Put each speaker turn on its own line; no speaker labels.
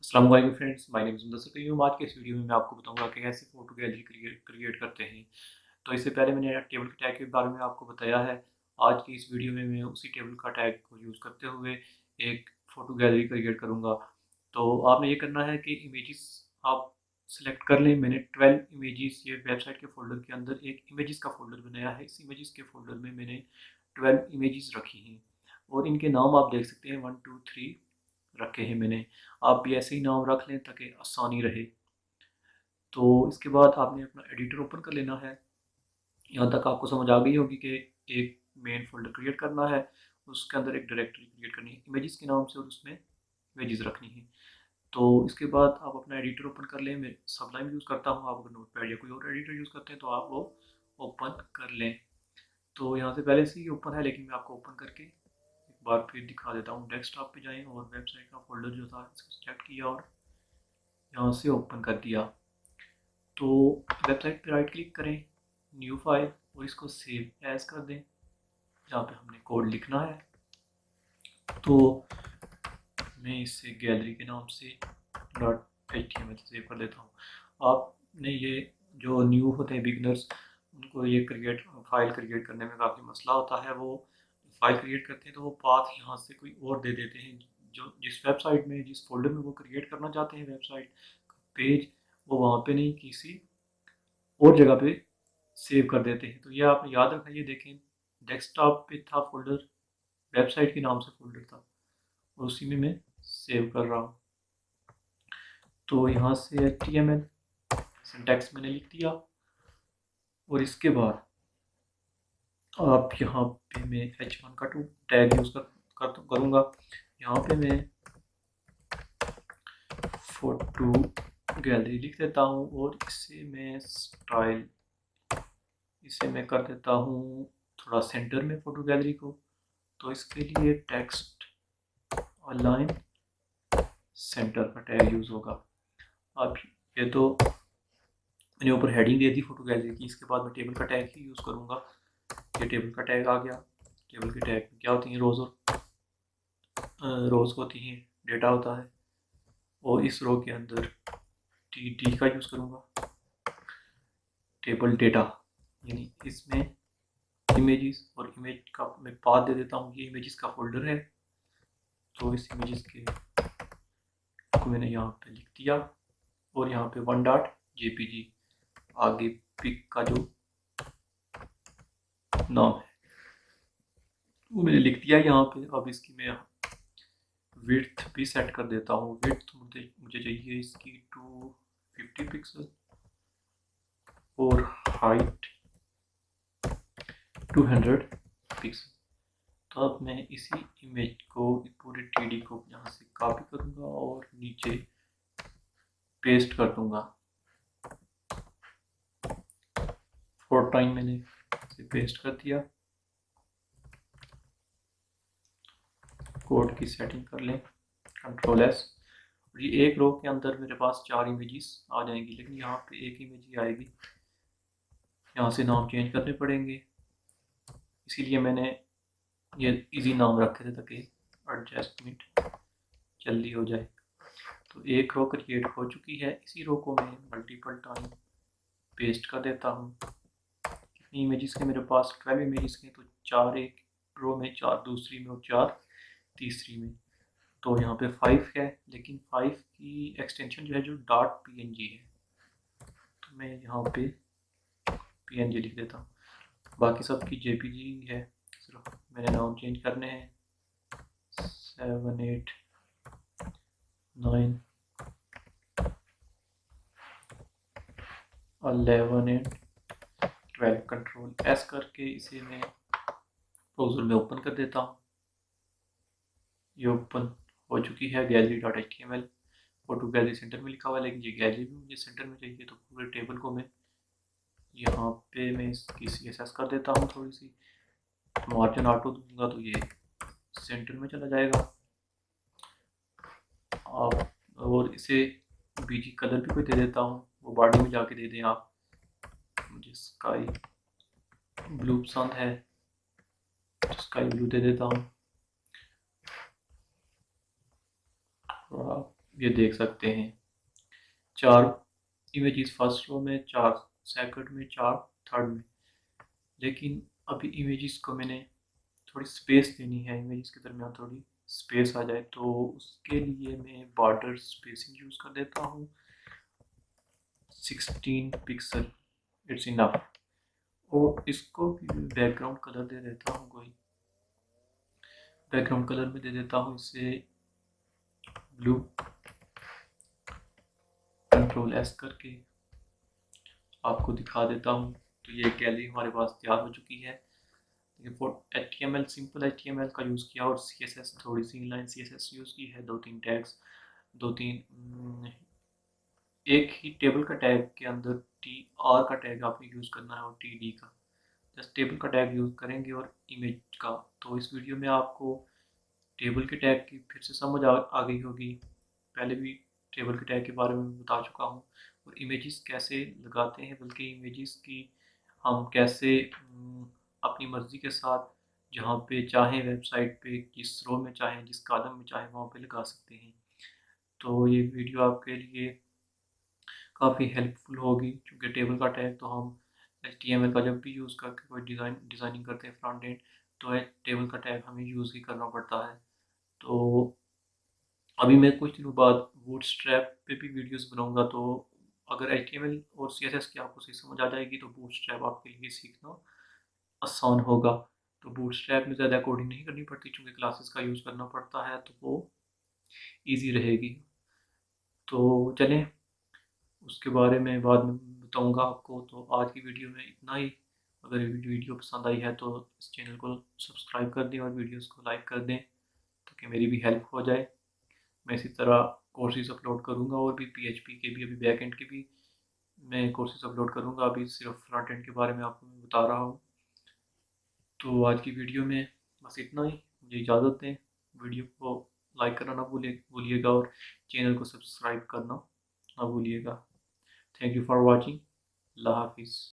अस्सलाम वालेकुम friends, my name is Mudassir Taiyub. आज के इस वीडियो में मैं आपको बताऊंगा कि कैसे फ़ोटो गैलरी क्रिएट करते हैं। तो इससे पहले मैंने टेबल के टैग के बारे में आपको बताया है। आज की इस वीडियो में मैं उसी टेबल का टैग को यूज़ करते हुए एक फ़ोटो गैलरी क्रिएट करूँगा। तो आपने ये करना है कि इमेजेस आप सेलेक्ट कर लें। मैंने 12 इमेजेस ये वेबसाइट के फ़ोल्डर के अंदर एक इमेजेस का फ़ोल्डर बनाया है। इस इमेजेस के फ़ोल्डर में मैंने 12 इमेजेस रखी हैं और इनके नाम आप देख सकते हैं 1 2 3 रखे हैं मैंने। आप भी ऐसे ही नाम रख लें ताकि आसानी रहे। तो इसके बाद आपने अपना एडिटर ओपन कर लेना है। यहाँ तक आपको समझ आ गई होगी कि एक मेन फोल्डर क्रिएट करना है, उसके अंदर एक डायरेक्टरी क्रिएट करनी है इमेजेस के नाम से और उसमें इमेजेस रखनी है। तो इसके बाद आप अपना एडिटर ओपन कर लें। मैं सबलाइम यूज़ करता हूँ, आप अगर नोटपैड या कोई और एडिटर यूज़ करते हैं तो आप वो ओपन कर लें। तो यहाँ से पहले से ही ओपन है, लेकिन मैं आपको ओपन करके एक बार फिर दिखा देता हूँ। डेस्कटॉप पे जाएं और वेबसाइट का फोल्डर जो था इसको सेलेक्ट किया और यहाँ से ओपन कर दिया। तो वेबसाइट पे राइट क्लिक करें, न्यू फाइल, और इसको सेव एज कर दें जहाँ पे हमने कोड लिखना है। तो मैं इसे गैलरी के नाम से .html सेव कर देता हूँ। आपने ये जो न्यू होते हैं बिगनर्स, उनको ये फाइल क्रिएट करने में काफ़ी मसला होता है। वो फाइल क्रिएट करते हैं तो वो पाथ यहाँ से कोई और दे देते हैं। जो जिस वेबसाइट में, जिस फोल्डर में वो क्रिएट करना चाहते हैं वेबसाइट पेज, वो वहाँ पे नहीं किसी और जगह पे सेव कर देते हैं। तो ये आपने याद रखना। ये देखें, डेस्कटॉप पे था फोल्डर, वेबसाइट के नाम से फोल्डर था और उसी में मैं सेव कर रहा हूँ। तो यहाँ से HTML सिंटैक्स मैंने लिख दिया और इसके बाद आप यहाँ पे मैं H1 का टैग यूज़ करूँगा। यहाँ पे मैं फोटो गैलरी लिख देता हूँ और इसे मैं कर देता हूँ थोड़ा सेंटर में फोटो गैलरी को। तो इसके लिए टेक्स्ट अलाइन सेंटर का टैग यूज़ होगा। अब ये तो मैंने ऊपर हेडिंग दे दी फोटो गैलरी की, इसके बाद मैं टेबल का टैग ही यूज़ करूँगा। ये टेबल का टैग आ गया। टेबल के टैग में क्या होती हैं, रोज़ होती हैं, डेटा होता है, और इस रो के अंदर टी का यूज़ करूँगा, टेबल डेटा, यानी इसमें इमेजेस, और इमेज का मैं पाथ दे देता हूँ। ये इमेजेस का फोल्डर है, तो इस इमेजेस के को मैंने यहाँ पे लिख दिया और यहाँ पे 1.jpg आगे पिक का जो नाम है वो मैंने लिख दिया यहाँ पे। अब इसकी मैं विड्थ भी सेट कर देता हूँ। विड्थ मुझे चाहिए इसकी 250 पिक्सल और हाइट 200 पिक्सल। तो अब मैं इसी इमेज को, पूरे टीडी को यहाँ से कॉपी करूँगा और नीचे पेस्ट कर दूँगा। 4 टाइम मैंने इसे पेस्ट कर दिया। कोड की सेटिंग कर लें, Ctrl+S। और ये एक रो के अंदर मेरे पास 4 इमेजेस आ जाएंगी, लेकिन यहाँ पे एक इमेज ही आएगी। यहाँ से नाम चेंज करने पड़ेंगे, इसीलिए मैंने ये इजी नाम रखे थे ताकि एडजस्टमेंट जल्दी हो जाए। तो एक रो क्रिएट हो चुकी है, इसी रो को मैं मल्टीपल टाइम पेस्ट कर देता हूँ। कितनी इमेजेस के मेरे पास, 12 इमेजेस के, तो 4 एक रो में, 4 दूसरी में और 4 तीसरी में। तो यहाँ पे 5 है, लेकिन 5 की एक्सटेंशन जो है जो .png है, तो मैं यहाँ पे png लिख देता हूँ। बाकी सब की jpg है, सिर्फ मैंने नाम चेंज करने हैं। 7 8 9 11 एंड 12 Ctrl+S करके इसे मैं ब्राउज़र में ओपन कर देता हूँ। ये ओपन हो चुकी है gallery.html। फोटो गैलरी सेंटर में लिखा हुआ है, लेकिन ये गैलरी भी मुझे सेंटर में चाहिए। तो पूरे टेबल को मैं यहाँ पे मैं इसकी CSS कर देता हूँ, थोड़ी सी मार्जिन ऑटो दूंगा तो ये सेंटर में चला जाएगा। आप और इसे बीजी कलर भी कोई दे देता हूँ, वो बॉडी में जाके दे दें आप। मुझे स्काई ब्लू पसंद है तो स्काई ब्लू दे देता हूँ। थोड़ा ये देख सकते हैं 4 इमेजेस फर्स्ट रो में, 4 सेकंड में, 4 थर्ड में। लेकिन अभी इमेजेस को मैंने थोड़ी स्पेस देनी है, इमेजेस के दरमियान थोड़ी स्पेस आ जाए, तो उसके लिए मैं बॉर्डर स्पेसिंग यूज़ कर देता हूँ 16 पिक्सल, इट्स इनफ। और इसको बैकग्राउंड कलर दे देता हूँ, कोई बैकग्राउंड कलर में दे देता हूँ इसे ब्लू। कंट्रोल एस करके आपको दिखा देता हूँ। तो ये गैलरी हमारे पास तैयार हो चुकी है। HTML सिंपल HTML का यूज़ किया और CSS थोड़ी सी इनलाइन CSS यूज़ की है, 2-3 टैग्स, 2-3 एक ही टेबल का टैग के अंदर TR का टैग आपको यूज़ करना है और TD का। जस्ट टेबल का टैग यूज़ करेंगे और इमेज का। तो इस वीडियो में आपको टेबल के टैग की फिर से समझ आ गई होगी। पहले भी टेबल के टैग के बारे में बता चुका हूँ। और इमेजेस कैसे लगाते हैं, बल्कि इमेजेस की हम कैसे अपनी मर्ज़ी के साथ जहाँ पे चाहें वेबसाइट पे, जिस रो में चाहें, जिस कॉलम में चाहें वहाँ पे लगा सकते हैं। तो ये वीडियो आपके लिए काफ़ी हेल्पफुल होगी, क्योंकि टेबल का टैग तो हम HTML का जब भी यूज़ करके कोई डिज़ाइनिंग करते हैं फ्रंट एंड, तो टेबल का टैग हमें यूज़ ही करना पड़ता है। तो अभी मैं कुछ दिनों बाद बूटस्ट्रैप पे भी वीडियोस बनाऊंगा, तो अगर HTML और CSS की आपको सही समझ आ जाएगी तो बूटस्ट्रैप आपके लिए सीखना आसान होगा। तो बूटस्ट्रैप में ज़्यादा कोडिंग नहीं करनी पड़ती, चूँकि क्लासेस का यूज़ करना पड़ता है, तो वो ईजी रहेगी। तो चलें, उसके बारे में बाद में बताऊंगा आपको। तो आज की वीडियो में इतना ही। अगर वीडियो पसंद आई है तो इस चैनल को सब्सक्राइब कर दें और वीडियोस को लाइक कर दें, ताकि मेरी भी हेल्प हो जाए। मैं इसी तरह कोर्सेज अपलोड करूंगा, और भी PHP के भी, अभी बैक एंड के भी मैं कोर्सेज अपलोड करूंगा। अभी सिर्फ फ्रंट एंड के बारे में आपको मैं बता रहा हूँ। तो आज की वीडियो में बस इतना ही। मुझे इजाज़त दें। वीडियो को लाइक करना ना भूलिएगा और चैनल को सब्सक्राइब करना ना भूलिएगा। Thank you for watching. अल्लाह हाफिज़।